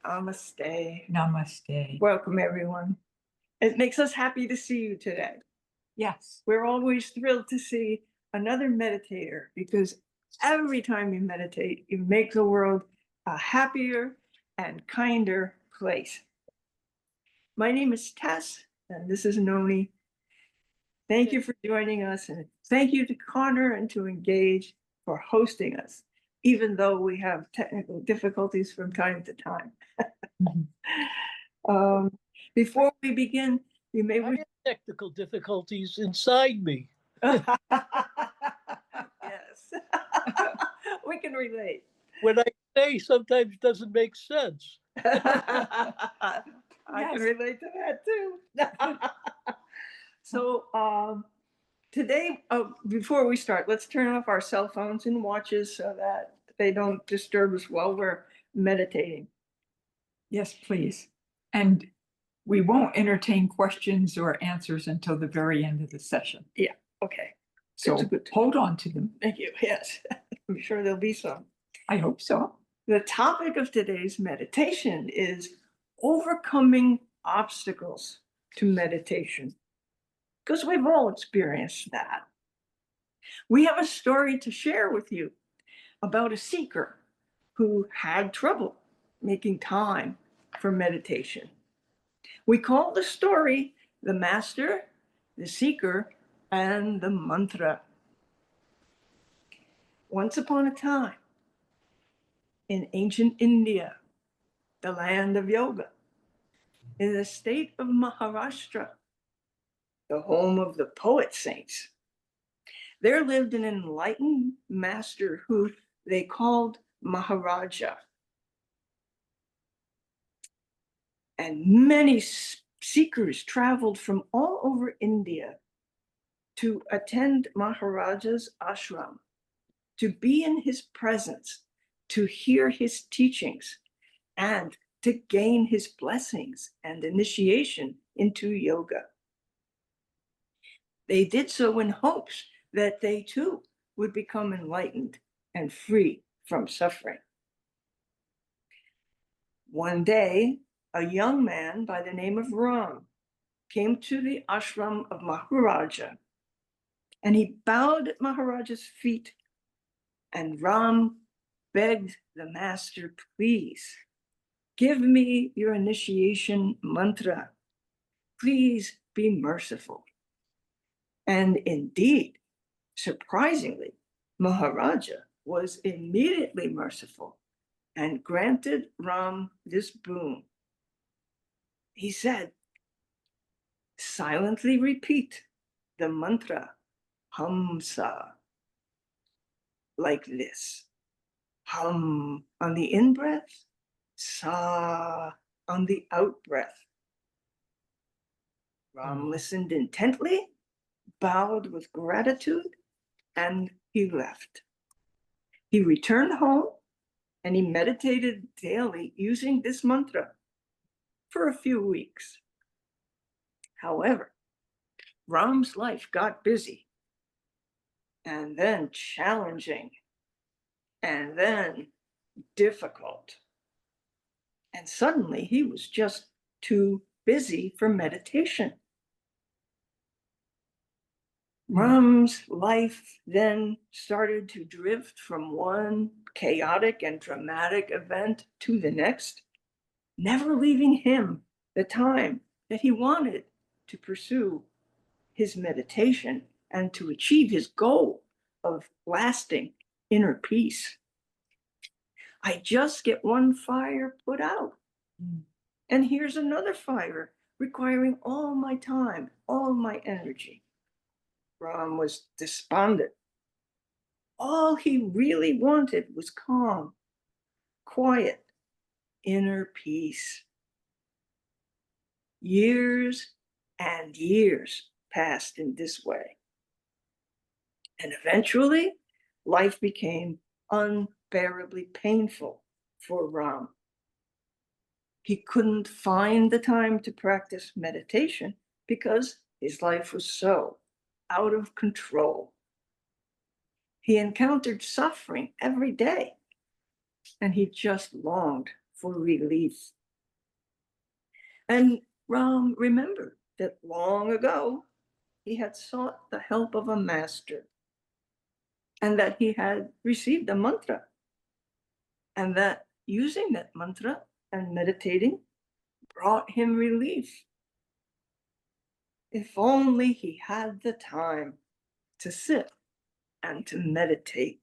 Namaste. Namaste. Welcome, everyone. It makes us happy to see you today. Yes. We're always thrilled to see another meditator because every time you meditate, you make the world a happier and kinder place. My name is Tess, and this is Noni. Thank you for joining us, and thank you to Connor and to Engage for hosting us, even though we have technical difficulties from time to time. Before we begin, you may I have technical difficulties inside me. Yes. We can relate. What I say sometimes doesn't make sense. I can relate to that too. So today, before we start, let's turn off our cell phones and watches so that they don't disturb us while we're meditating. Yes, please. And we won't entertain questions or answers until the very end of the session. Yeah, okay. So hold on to them. Thank you. Yes, I'm sure there'll be some. I hope so. The topic of today's meditation is overcoming obstacles to meditation, because we've all experienced that. We have a story to share with you about a seeker who had trouble making time for meditation. We call the story The Master, the Seeker, and the Mantra. Once upon a time, in ancient India, the land of yoga, in the state of Maharashtra, the home of the poet saints, there lived an enlightened master who they called Maharaja. And many seekers traveled from all over India to attend Maharaja's ashram, to be in his presence, to hear his teachings, and to gain his blessings and initiation into yoga. They did so in hopes that they too would become enlightened and free from suffering. One day, a young man by the name of Ram came to the ashram of Maharaja, and he bowed at Maharaja's feet, and Ram begged the master, please, give me your initiation mantra. Please be merciful. And indeed, surprisingly, Maharaja was immediately merciful and granted Ram this boon. He said, silently repeat the mantra Hamsa like this. Hum on the in-breath, Sa on the out-breath. Ram listened intently, bowed with gratitude, and he left. He returned home and he meditated daily using this mantra for a few weeks. However, Ram's life got busy, and then challenging, and then difficult. And suddenly he was just too busy for meditation. Ram's life then started to drift from one chaotic and dramatic event to the next, never leaving him the time that he wanted to pursue his meditation and to achieve his goal of lasting inner peace. I just get one fire put out, and here's another fire requiring all my time, all my energy. Ram was despondent. All he really wanted was calm, quiet, inner peace. Years and years passed in this way. And eventually, life became unbearably painful for Ram. He couldn't find the time to practice meditation because his life was so out of control. He encountered suffering every day, and he just longed for relief. And Ram remembered that long ago he had sought the help of a master, and that he had received a mantra, and that using that mantra and meditating brought him relief. If only he had the time to sit and to meditate.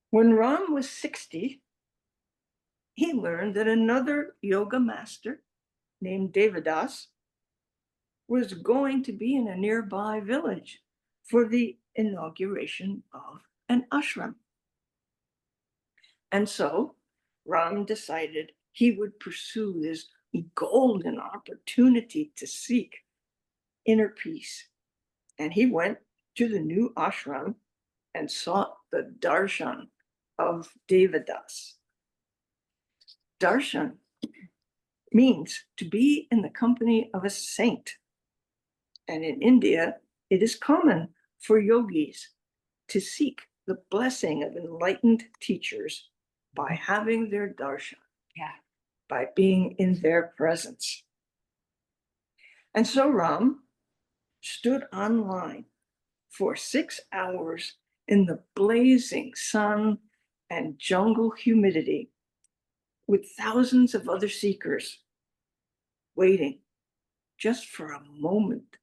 When Ram was 60, he learned that another yoga master named Devadas was going to be in a nearby village for the inauguration of an ashram. And so Ram decided he would pursue this golden opportunity to seek inner peace. And he went to the new ashram and sought the darshan of Devadas. Darshan means to be in the company of a saint. And in India, it is common for yogis to seek the blessing of enlightened teachers by having their darshan, by being in their presence. And so Ram stood online for 6 hours in the blazing sun and jungle humidity with thousands of other seekers waiting just for a moment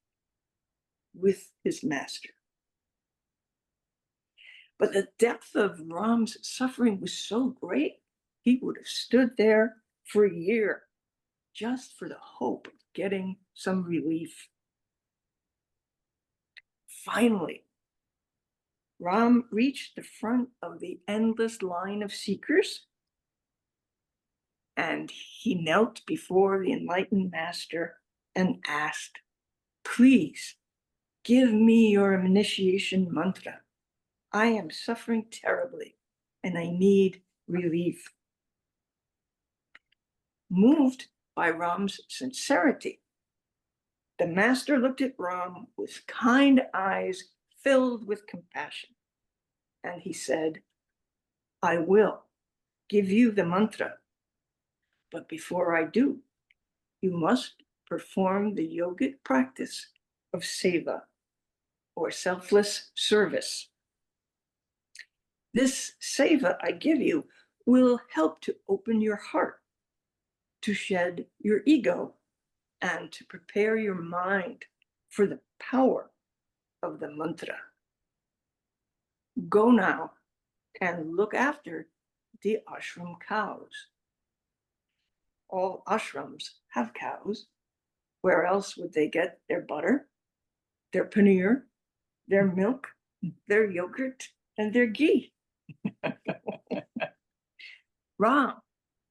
with his master. But the depth of Ram's suffering was so great, he would have stood there for a year just for the hope of getting some relief. Finally, Ram reached the front of the endless line of seekers, and he knelt before the enlightened master and asked, "Please give me your initiation mantra. I am suffering terribly and I need relief." Moved by Ram's sincerity, the master looked at Ram with kind eyes filled with compassion, and he said, "I will give you the mantra, but before I do, you must perform the yogic practice of seva, or selfless service. This seva I give you will help to open your heart, to shed your ego, and to prepare your mind for the power of the mantra. Go now and look after the ashram cows." All ashrams have cows. Where else would they get their butter, their paneer, their milk, their yogurt, and their ghee? Ram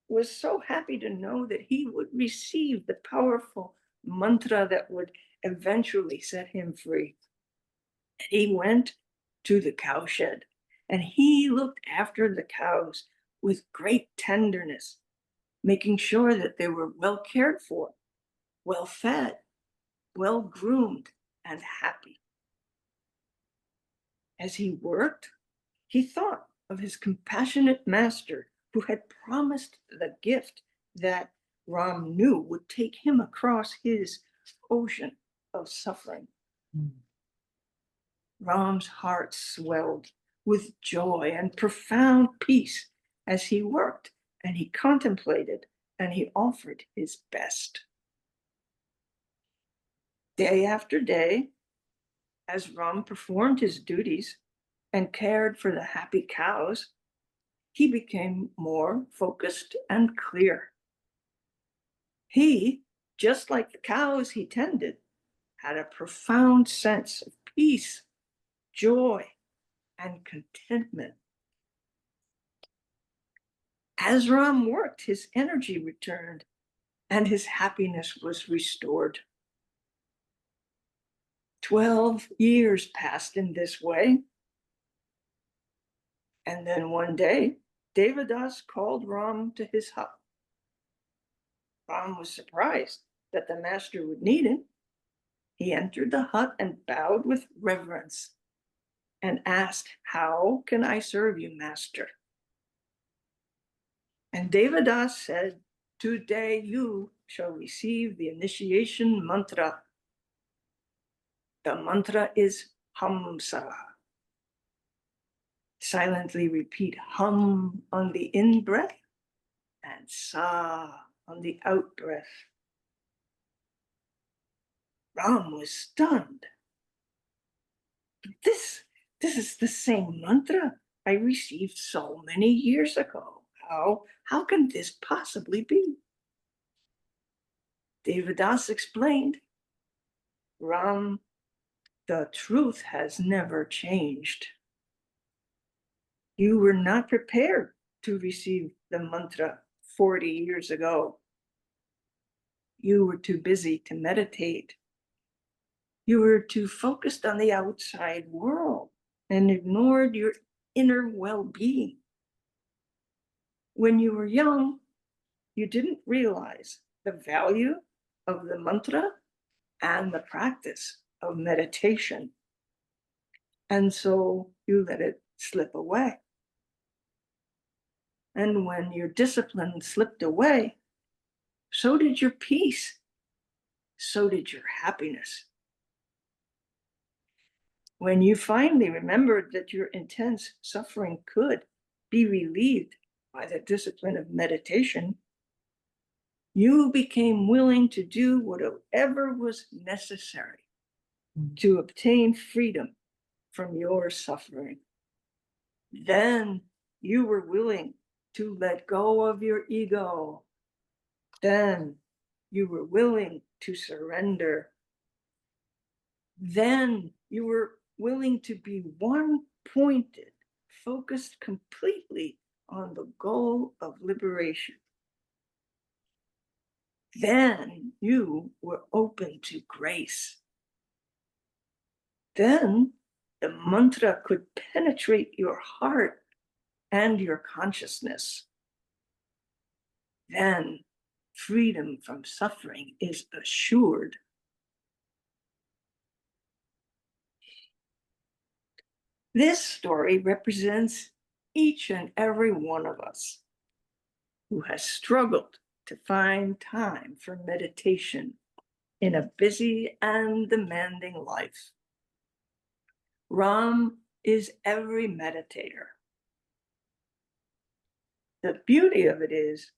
was so happy to know that he would receive the powerful mantra that would eventually set him free. And he went to the cowshed and he looked after the cows with great tenderness, making sure that they were well cared for, well fed, well groomed, and happy. As he worked, he thought of his compassionate master who had promised the gift that Ram knew would take him across his ocean of suffering. Ram's heart swelled with joy and profound peace as he worked and he contemplated and he offered his best. Day after day, as Ram performed his duties and cared for the happy cows, he became more focused and clear. He, just like the cows he tended, had a profound sense of peace, joy, and contentment. As Ram worked, his energy returned and his happiness was restored. 12 years passed in this way. And then one day, Devadas called Ram to his hut. Ram was surprised that the master would need him. He entered the hut and bowed with reverence and asked, "How can I serve you, master?" And Devadas said, today you shall receive the initiation mantra. The mantra is Hamsa. Silently repeat hum on the in-breath and sa on the out-breath. Ram was stunned. This is the same mantra I received so many years ago. How can this possibly be? Devadas explained, Ram, the truth has never changed. You were not prepared to receive the mantra 40 years ago. You were too busy to meditate. You were too focused on the outside world and ignored your inner well-being. When you were young, you didn't realize the value of the mantra and the practice of meditation. And so you let it slip away. And when your discipline slipped away, so did your peace. So did your happiness. When you finally remembered that your intense suffering could be relieved by the discipline of meditation, you became willing to do whatever was necessary to obtain freedom from your suffering. Then you were willing to let go of your ego. Then you were willing to surrender. Then you were willing to be one-pointed, focused completely on the goal of liberation. Then you were open to grace. Then the mantra could penetrate your heart and your consciousness. Then freedom from suffering is assured. This story represents each and every one of us who has struggled to find time for meditation in a busy and demanding life. Ram is every meditator. The beauty of it is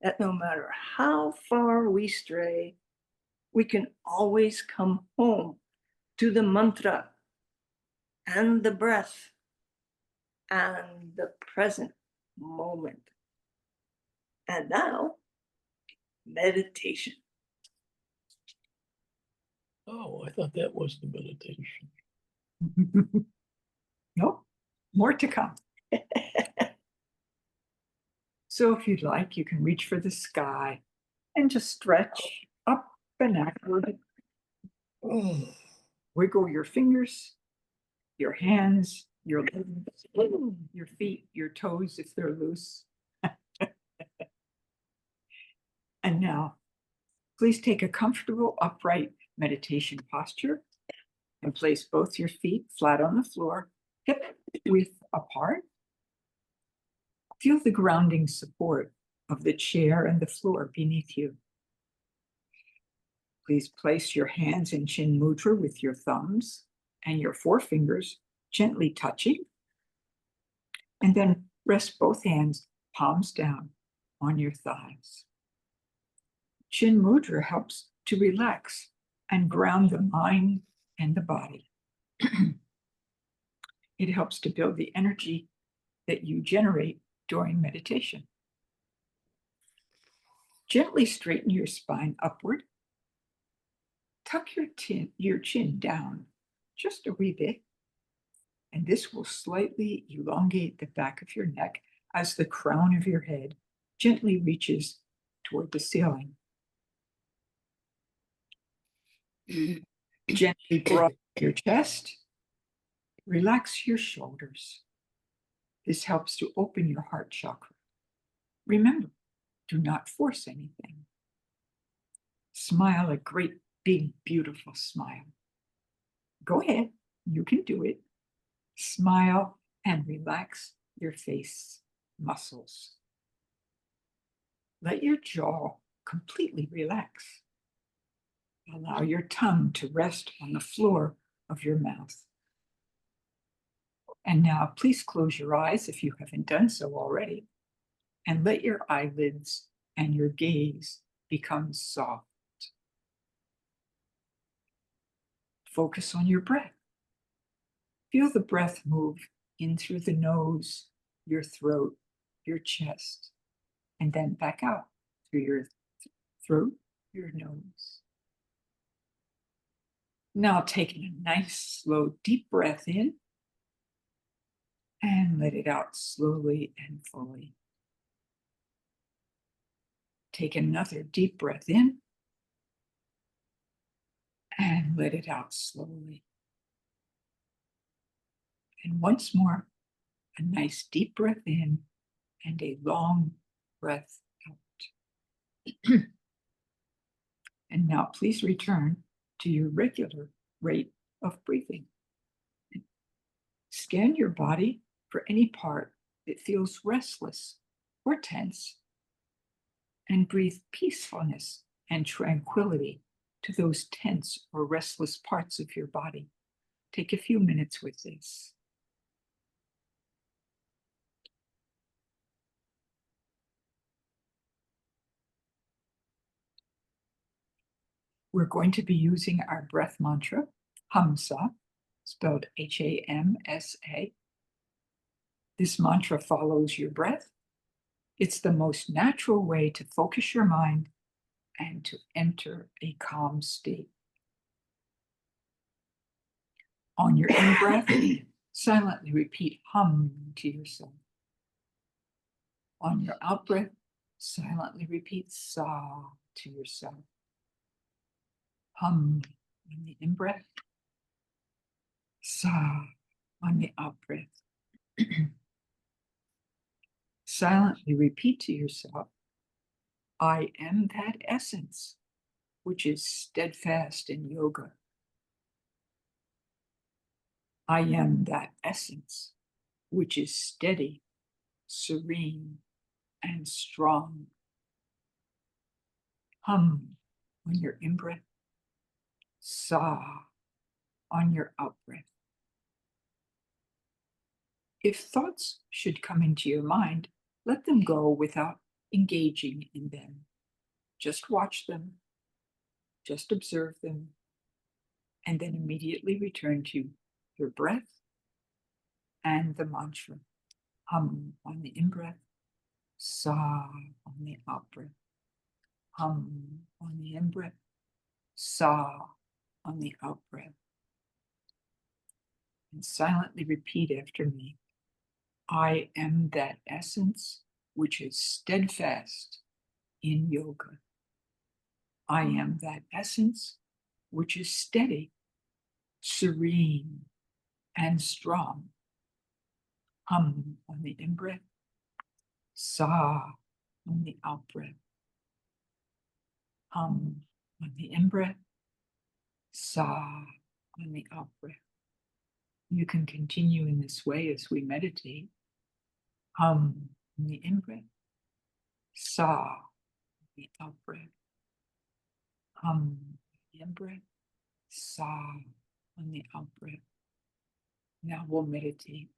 that no matter how far we stray, we can always come home to the mantra and the breath and the present moment. And now, meditation. Oh, I thought that was the meditation. Nope, more to come. So if you'd like, you can reach for the sky and just stretch up and backward. Wiggle your fingers, your hands, your legs, your feet, your toes if they're loose. And now, please take a comfortable upright meditation posture and place both your feet flat on the floor, hip width apart. Feel the grounding support of the chair and the floor beneath you. Please place your hands in Chin Mudra with your thumbs and your forefingers gently touching. And then rest both hands palms down on your thighs. Chin Mudra helps to relax and ground the mind and the body. It helps to build the energy that you generate during meditation. Gently straighten your spine upward. Tuck your chin down just a wee bit, and this will slightly elongate the back of your neck as the crown of your head gently reaches toward the ceiling. Gently broaden your chest. Relax your shoulders. This helps to open your heart chakra. Remember, do not force anything. Smile a great, big, beautiful smile. Go ahead, you can do it. Smile and relax your face muscles. Let your jaw completely relax. Allow your tongue to rest on the floor of your mouth. And now please close your eyes if you haven't done so already, and let your eyelids and your gaze become soft. Focus on your breath. Feel the breath move in through the nose, your throat, your chest, and then back out through your throat, your nose. Now taking a nice, slow, deep breath in and let it out slowly and fully. Take another deep breath in and let it out slowly. And once more, a nice deep breath in and a long breath out. And now please return to your regular rate of breathing. Scan your body for any part that feels restless or tense, and breathe peacefulness and tranquility to those tense or restless parts of your body. Take a few minutes with this. We're going to be using our breath mantra, Hamsa, spelled Hamsa. This mantra follows your breath. It's the most natural way to focus your mind and to enter a calm state. On your in-breath, silently repeat hum to yourself. On your out-breath, silently repeat sa to yourself. Hum on the in-breath, sa on the out-breath. Silently repeat to yourself, I am that essence, which is steadfast in yoga. I am that essence, which is steady, serene, and strong. Hum on your in-breath, sa on your out-breath. If thoughts should come into your mind, let them go without engaging in them. Just watch them, just observe them, and then immediately return to your breath and the mantra. Hum on the in-breath, sa on the out-breath. Hum on the in-breath, sa on the out-breath. And silently repeat after me. I am that essence which is steadfast in yoga. I am that essence which is steady, serene, and strong. Hum on the in-breath, sa on the out-breath. Hum on the in-breath, sa on the out-breath. You can continue in this way as we meditate. Hum on the in-breath, sa on the out-breath. Hum on the in-breath, sa on the out-breath. Now we'll meditate.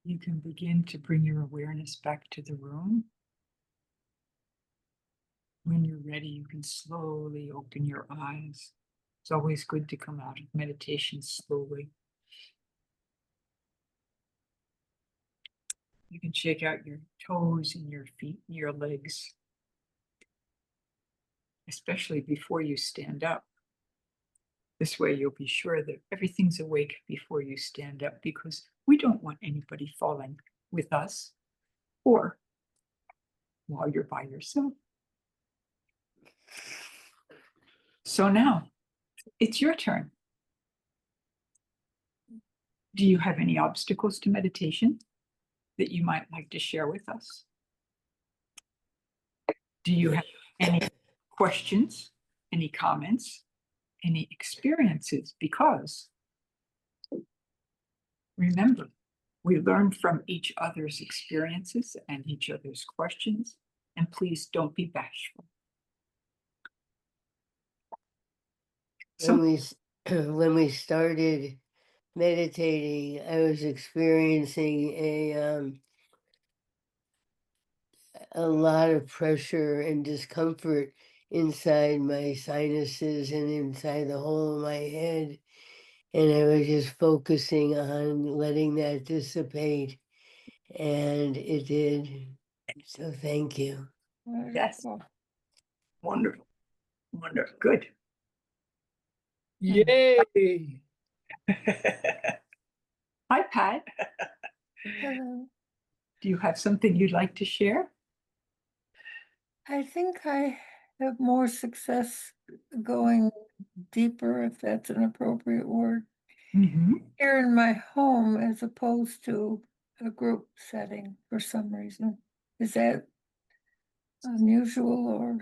You can begin to bring your awareness back to the room. When you're ready, you can slowly open your eyes. It's always good to come out of meditation slowly. You can shake out your toes and your feet and your legs, especially before you stand up. This way you'll be sure that everything's awake before you stand up, because we don't want anybody falling with us or while you're by yourself. So now it's your turn. Do you have any obstacles to meditation that you might like to share with us? Do you have any questions, any comments, any experiences? Because remember, we learn from each other's experiences and each other's questions, and please don't be bashful. So When we started meditating, I was experiencing a lot of pressure and discomfort inside my sinuses and inside the whole of my head. And I was just focusing on letting that dissipate. And it did. So thank you. yes, Wonderful. Wonderful. Good. Yay! hi, Pat. Hello. Do you have something you'd like to share? I think I have more success going deeper, if that's an appropriate word, here in my home as opposed to a group setting for some reason. Is that unusual or?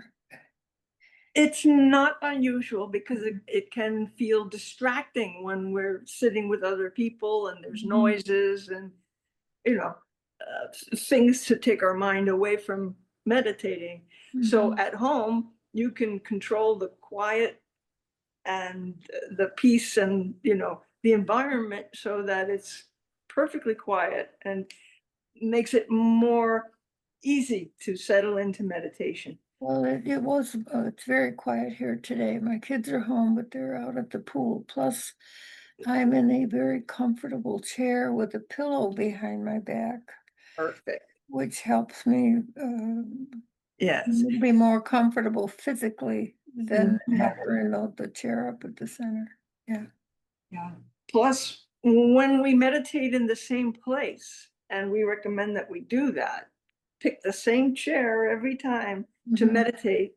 It's not unusual because it can feel distracting when we're sitting with other people and there's noises and, things to take our mind away from meditating. So at home, you can control the quiet and the peace and, the environment so that it's perfectly quiet and makes it more easy to settle into meditation. Well, it was, it's very quiet here today. My kids are home, but they're out at the pool. Plus, I'm in a very comfortable chair with a pillow behind my back, Perfect. which helps me Yes. be more comfortable physically than Mhm. having the chair up at the center. Yeah. Yeah. Plus, when we meditate in the same place, and we recommend that we do that, pick the same chair every time to Mhm. meditate,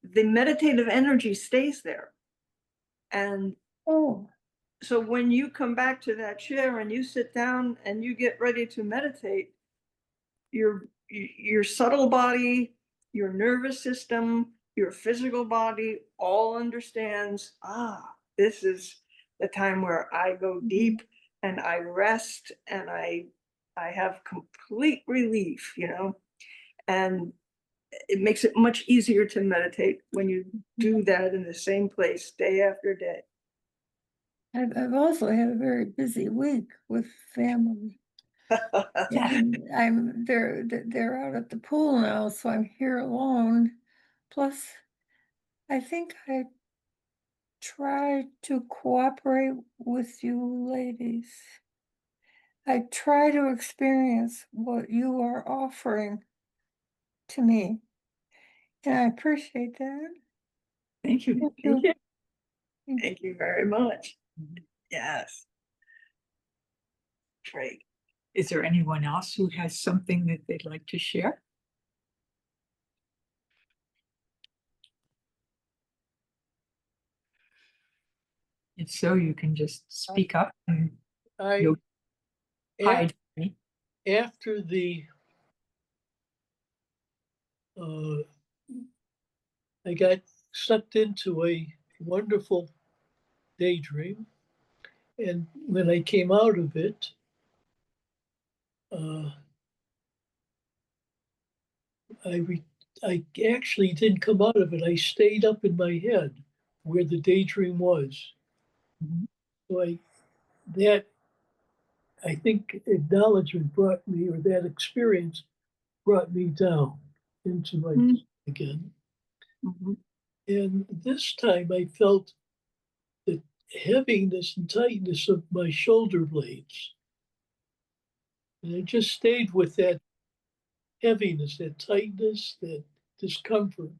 the meditative energy stays there. And Oh, so when you come back to that chair and you sit down and you get ready to meditate, your subtle body, your nervous system, your physical body all understands, this is the time where I go deep and I rest and I have complete relief, and it makes it much easier to meditate when you do that in the same place day after day. I've also had a very busy week with family. And they're out at the pool now, so I'm here alone. Plus, I think I try to cooperate with you ladies. I try to experience what you are offering to me. And I appreciate that. Thank you. Thank you. Thank you very much. Yes. Great. Is there anyone else who has something that they'd like to share? If so, you can just speak up and I, you'll hide me. after the, I got sucked into a wonderful daydream. And when I came out of it, I actually didn't come out of it. I stayed up in my head where the daydream was. Mhm. So I think acknowledgement brought me, or that experience brought me down into my Mm. again. Mhm. And this time I felt the heaviness and tightness of my shoulder blades. And I just stayed with that heaviness, that tightness, that discomfort.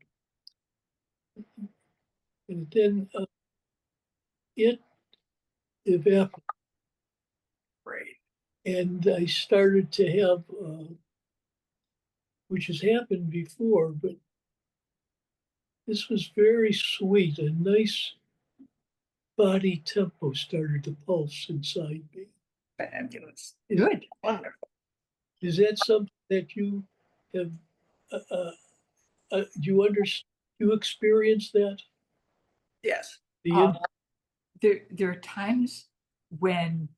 And then it evaporated. Great. And I started to have, which has happened before, but this was very sweet. A nice body tempo started to pulse inside me. Fabulous. Good. Wonderful. Is that something that you have, you experience that? Yes. The Um, there are times when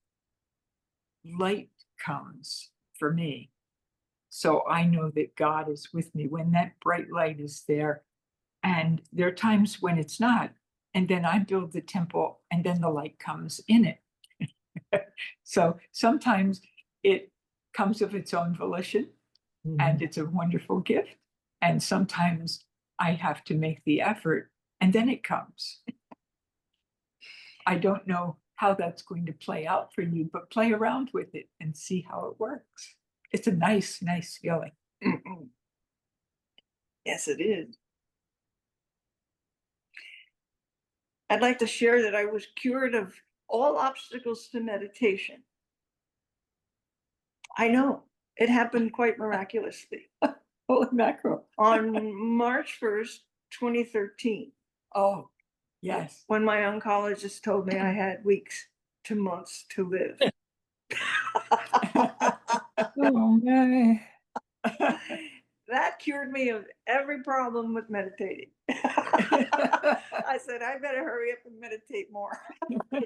light comes for me. So I know that God is with me when that bright light is there. And there are times when it's not. And then I build the temple and then the light comes in it. So sometimes it comes of its own volition and it's a wonderful gift. And sometimes I have to make the effort and then it comes. I don't know how that's going to play out for you, but play around with it and see how it works. It's a nice, nice feeling. Mhm. Yes, it is. I'd like to share that I was cured of all obstacles to meditation. I know it happened quite miraculously Holy mackerel. on March 1st, 2013, Oh, yes. when my oncologist told me I had weeks to months to live. Oh, my. That cured me of every problem with meditating. I said, I better hurry up and meditate more. And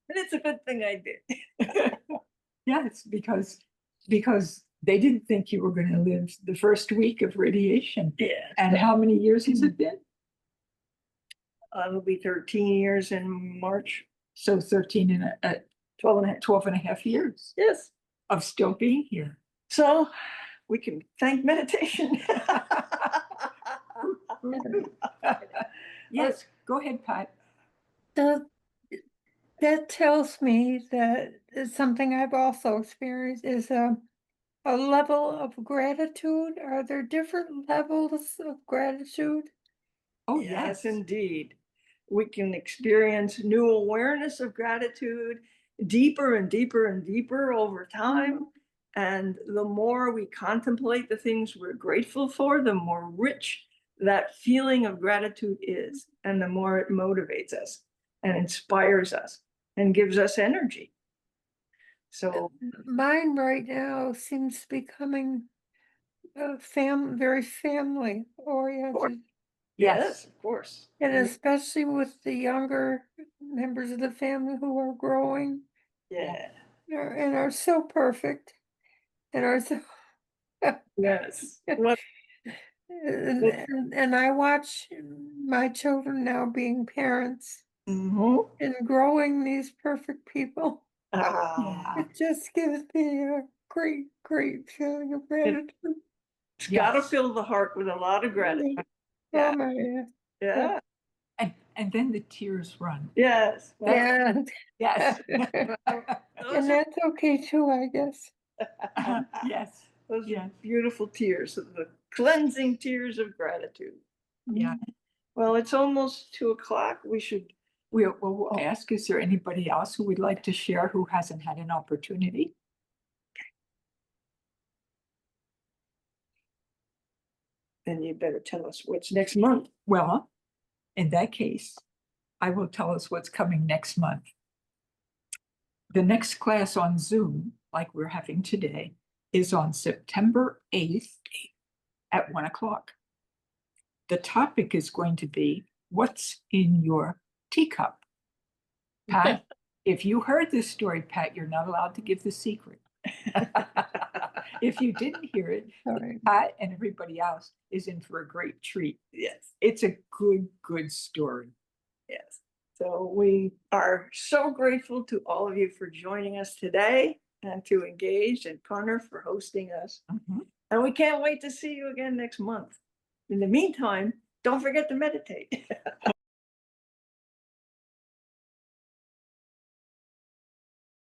it's a good thing I did. Yes, because they didn't think you were going to live the first week of radiation. Yeah. And how many years has it been? It'll be 13 years in March. So 13 and 12 and a half. 12 and a half years Yes. of still being here. So we can thank meditation. Yes, go ahead, Pat. That tells me that it's something I've also experienced is a level of gratitude. Are there different levels of gratitude? Oh, Yes, yes. indeed. We can experience new awareness of gratitude deeper and deeper and deeper over time. And the more we contemplate the things we're grateful for, the more rich that feeling of gratitude is, and the more it motivates us and inspires us and gives us energy. So, Mine right now seems to be becoming very family oriented, yes, of course. and especially with the younger members of the family who are growing Yeah. and are so perfect and are so. Yes. What And I watch my children now being parents Mhm. and growing these perfect people. Ah, It just gives me a great, great feeling of gratitude. it's got to Yes. fill the heart with a lot of gratitude. Yeah. Oh my, Yeah. And then the tears run. Yes. Well, yeah. Yes. those And that's okay too, I guess. are, Yes. those Yes. are beautiful tears, the cleansing tears of gratitude. Yeah. Well, it's almost 2:00. We should. We'll ask, is there anybody else who would like to share who hasn't had an opportunity? Then you better tell us what's next month. Well, in that case, I will tell us what's coming next month. The next class on Zoom, like we're having today, is on September 8th at 1 o'clock. The topic is going to be what's in your teacup. Pat, if you heard this story, Pat, you're not allowed to give the secret. If you didn't hear it, Sorry. Pat and everybody else is in for a great treat. Yes. It's a good story. Yes. So we are so grateful to all of you for joining us today and to Engage and Connor for hosting us. Mhm. And we can't wait to see you again next month. In the meantime, don't forget to meditate.